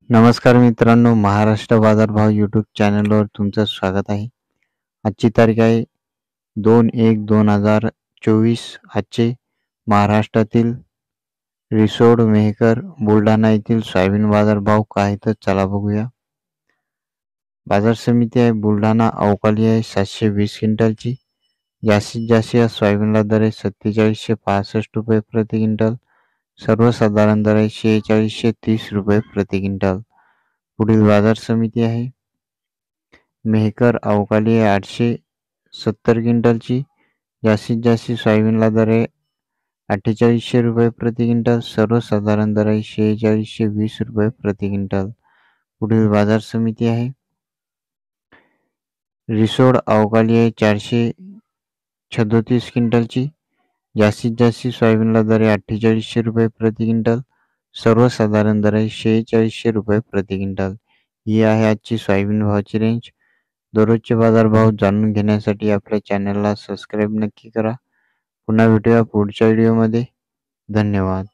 नमस्कार मित्रांनो, महाराष्ट्र बाजारभाव यूट्यूब चॅनलवर तुमचं स्वागत आहे. आजची तारीख आहे 2/1/2024. आजचे महाराष्ट्रातील रिसोड, मेहकर, बुलढाणा येथील सोयाबीन बाजारभाव काय आहेत चला बघूया. बाजार समिती आहे बुलढाणा अवकाली आहे 720 क्विंटलची. जास्तीत जास्त या सोयाबीनला दर आहे 4765 रुपये प्रति क्विंटल. सर्वसाधारण दर आहे 4630 रुपये प्रति क्विंटल. पुढील बाजार समिती आहे मेहकर अवकाली आहे 870 क्विंटलची. जास्तीत जास्त सोयाबीनला दर आहे 4800 रुपये प्रति क्विंटल. सर्वसाधारण दर आहे 4620 रुपये प्रति क्विंटल. पुढील बाजार समिती आहे रिसोड अवकाली आहे 437 क्विंटलची. जास्तीत जास्त सोयाबीनला दर आहे 4800 रुपये प्रति क्विंटल. सर्वसाधारण दर आहे 4600 रुपये प्रति क्विंटल. ही आहे आजची सोयाबीन भावाची रेंज. दररोजचे बाजारभाव जाणून घेण्यासाठी आपल्या चॅनलला सबस्क्राईब नक्की करा. पुन्हा भेटूया पुढच्या व्हिडिओमध्ये. धन्यवाद.